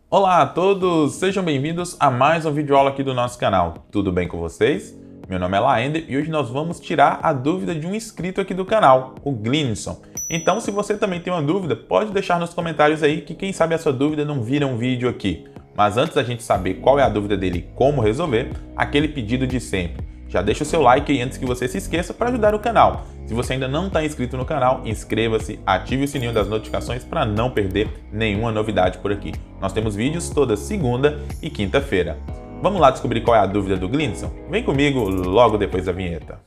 Olá a todos, sejam bem-vindos a mais um vídeo aula aqui do nosso canal. Tudo bem com vocês? Meu nome é Laender e hoje nós vamos tirar a dúvida de um inscrito aqui do canal, o Glinson. Então, se você também tem uma dúvida, pode deixar nos comentários aí que quem sabe a sua dúvida não vira um vídeo aqui. Mas antes da gente saber qual é a dúvida dele e como resolver, aquele pedido de sempre. Já deixa o seu like aí antes que você se esqueça para ajudar o canal. Se você ainda não está inscrito no canal, inscreva-se, ative o sininho das notificações para não perder nenhuma novidade por aqui. Nós temos vídeos toda segunda e quinta-feira. Vamos lá descobrir qual é a dúvida do Glinson? Vem comigo logo depois da vinheta.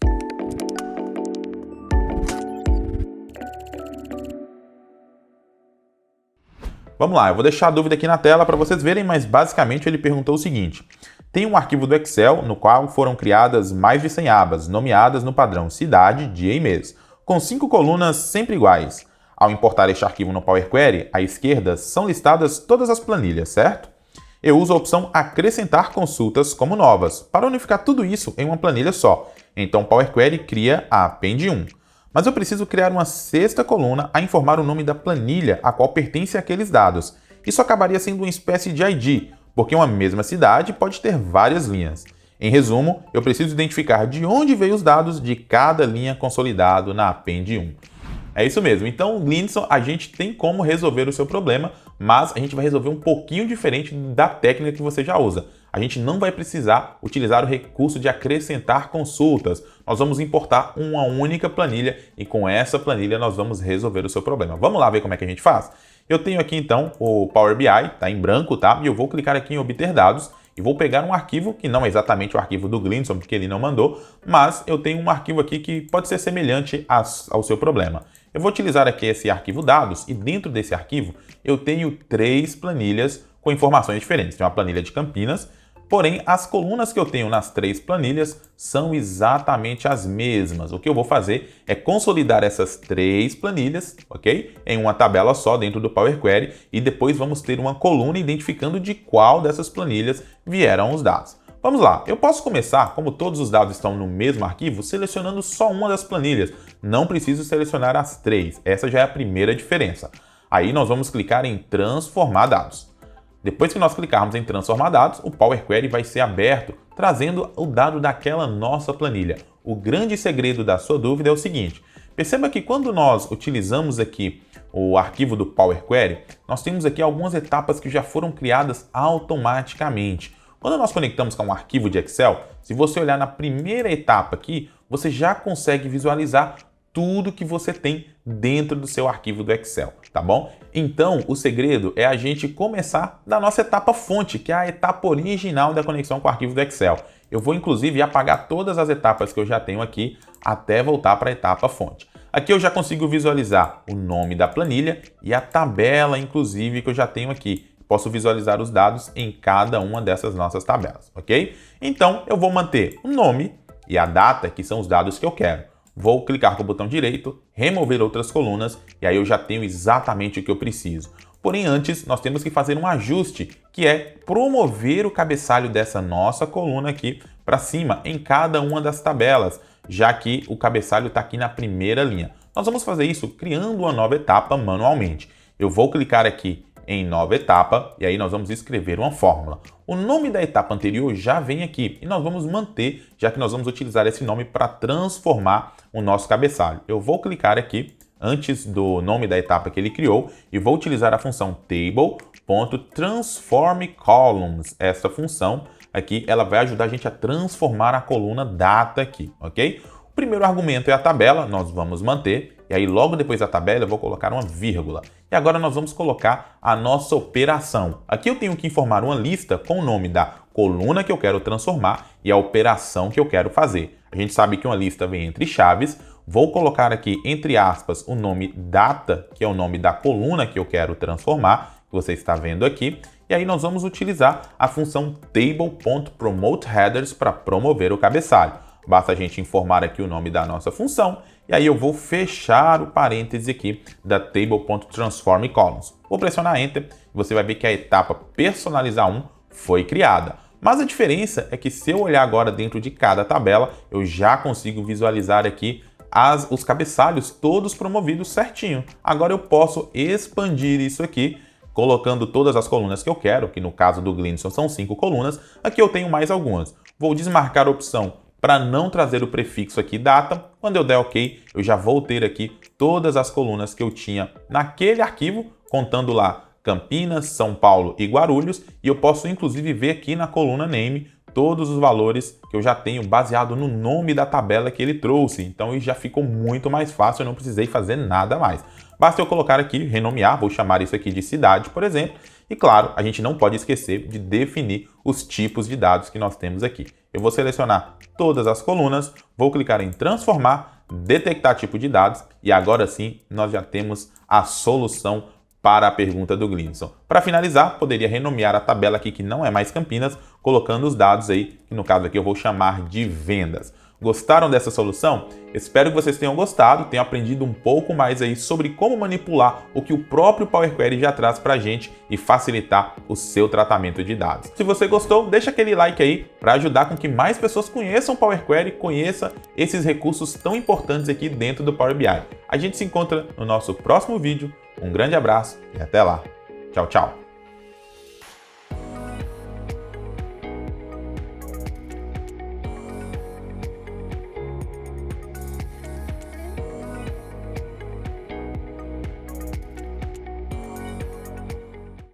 Vamos lá, eu vou deixar a dúvida aqui na tela para vocês verem, mas basicamente ele perguntou o seguinte. Tem um arquivo do Excel no qual foram criadas mais de 100 abas, nomeadas no padrão cidade, dia e mês, com 5 colunas sempre iguais. Ao importar este arquivo no Power Query, à esquerda são listadas todas as planilhas, certo? Eu uso a opção acrescentar consultas como novas, para unificar tudo isso em uma planilha só. Então o Power Query cria a Append 1. Mas eu preciso criar uma sexta coluna a informar o nome da planilha a qual pertence aqueles dados. Isso acabaria sendo uma espécie de ID, porque uma mesma cidade pode ter várias linhas. Em resumo, eu preciso identificar de onde veio os dados de cada linha consolidado na Append 1. É isso mesmo, então, Glinson, a gente tem como resolver o seu problema, mas a gente vai resolver um pouquinho diferente da técnica que você já usa. A gente não vai precisar utilizar o recurso de acrescentar consultas. Nós vamos importar uma única planilha e com essa planilha nós vamos resolver o seu problema. Vamos lá ver como é que a gente faz? Eu tenho aqui então o Power BI, tá em branco, tá? E eu vou clicar aqui em obter dados e vou pegar um arquivo que não é exatamente o arquivo do Glinson, porque ele não mandou, mas eu tenho um arquivo aqui que pode ser semelhante ao seu problema. Eu vou utilizar aqui esse arquivo dados e dentro desse arquivo eu tenho 3 planilhas com informações diferentes. Tem uma planilha de Campinas, porém as colunas que eu tenho nas 3 planilhas são exatamente as mesmas. O que eu vou fazer é consolidar essas 3 planilhas, ok? Em uma tabela só dentro do Power Query e depois vamos ter uma coluna identificando de qual dessas planilhas vieram os dados. Vamos lá, eu posso começar, como todos os dados estão no mesmo arquivo, selecionando só uma das planilhas. Não preciso selecionar as 3, essa já é a primeira diferença. Aí nós vamos clicar em transformar dados. Depois que nós clicarmos em transformar dados, o Power Query vai ser aberto, trazendo o dado daquela nossa planilha. O grande segredo da sua dúvida é o seguinte, perceba que quando nós utilizamos aqui o arquivo do Power Query, nós temos aqui algumas etapas que já foram criadas automaticamente. Quando nós conectamos com um arquivo de Excel, se você olhar na primeira etapa aqui, você já consegue visualizar tudo que você tem dentro do seu arquivo do Excel, tá bom? Então, o segredo é a gente começar da nossa etapa fonte, que é a etapa original da conexão com o arquivo do Excel. Eu vou, inclusive, apagar todas as etapas que eu já tenho aqui até voltar para a etapa fonte. Aqui eu já consigo visualizar o nome da planilha e a tabela, inclusive, que eu já tenho aqui. Posso visualizar os dados em cada uma dessas nossas tabelas, ok? Então, eu vou manter o nome e a data, que são os dados que eu quero. Vou clicar com o botão direito, remover outras colunas, e aí eu já tenho exatamente o que eu preciso. Porém, antes, nós temos que fazer um ajuste, que é promover o cabeçalho dessa nossa coluna aqui para cima, em cada uma das tabelas, já que o cabeçalho está aqui na primeira linha. Nós vamos fazer isso criando uma nova etapa manualmente. Eu vou clicar aqui em nova etapa, e aí nós vamos escrever uma fórmula. O nome da etapa anterior já vem aqui, e nós vamos manter, já que nós vamos utilizar esse nome para transformar o nosso cabeçalho. Eu vou clicar aqui, antes do nome da etapa que ele criou, e vou utilizar a função table.transformColumns. Essa função aqui, ela vai ajudar a gente a transformar a coluna data aqui, ok? O primeiro argumento é a tabela, nós vamos manter, e aí logo depois da tabela eu vou colocar uma vírgula. E agora nós vamos colocar a nossa operação. Aqui eu tenho que informar uma lista com o nome da coluna que eu quero transformar e a operação que eu quero fazer. A gente sabe que uma lista vem entre chaves, vou colocar aqui entre aspas o nome data, que é o nome da coluna que eu quero transformar, que você está vendo aqui, e aí nós vamos utilizar a função table.promoteHeaders para promover o cabeçalho. Basta a gente informar aqui o nome da nossa função e aí eu vou fechar o parêntese aqui da table.transformColumns. Vou pressionar Enter e você vai ver que a etapa personalizar 1 foi criada. Mas a diferença é que se eu olhar agora dentro de cada tabela, eu já consigo visualizar aqui os cabeçalhos todos promovidos certinho. Agora eu posso expandir isso aqui colocando todas as colunas que eu quero, que no caso do Gleanson são 5 colunas, aqui eu tenho mais algumas. Vou desmarcar a opção para não trazer o prefixo aqui data. Quando eu der OK, eu já vou ter aqui todas as colunas que eu tinha naquele arquivo, contando lá Campinas, São Paulo e Guarulhos, e eu posso inclusive ver aqui na coluna name todos os valores que eu já tenho baseado no nome da tabela que ele trouxe. Então já ficou muito mais fácil, eu não precisei fazer nada mais. Basta eu colocar aqui, renomear, vou chamar isso aqui de cidade, por exemplo. E claro, a gente não pode esquecer de definir os tipos de dados que nós temos aqui. Eu vou selecionar todas as colunas, vou clicar em transformar, detectar tipo de dados e agora sim nós já temos a solução para a pergunta do Gleanson. Para finalizar, poderia renomear a tabela aqui que não é mais Campinas, colocando os dados aí, que no caso aqui eu vou chamar de vendas. Gostaram dessa solução? Espero que vocês tenham gostado, tenham aprendido um pouco mais aí sobre como manipular o que o próprio Power Query já traz para a gente e facilitar o seu tratamento de dados. Se você gostou, deixa aquele like aí para ajudar com que mais pessoas conheçam o Power Query, conheçam esses recursos tão importantes aqui dentro do Power BI. A gente se encontra no nosso próximo vídeo. Um grande abraço e até lá. Tchau, tchau.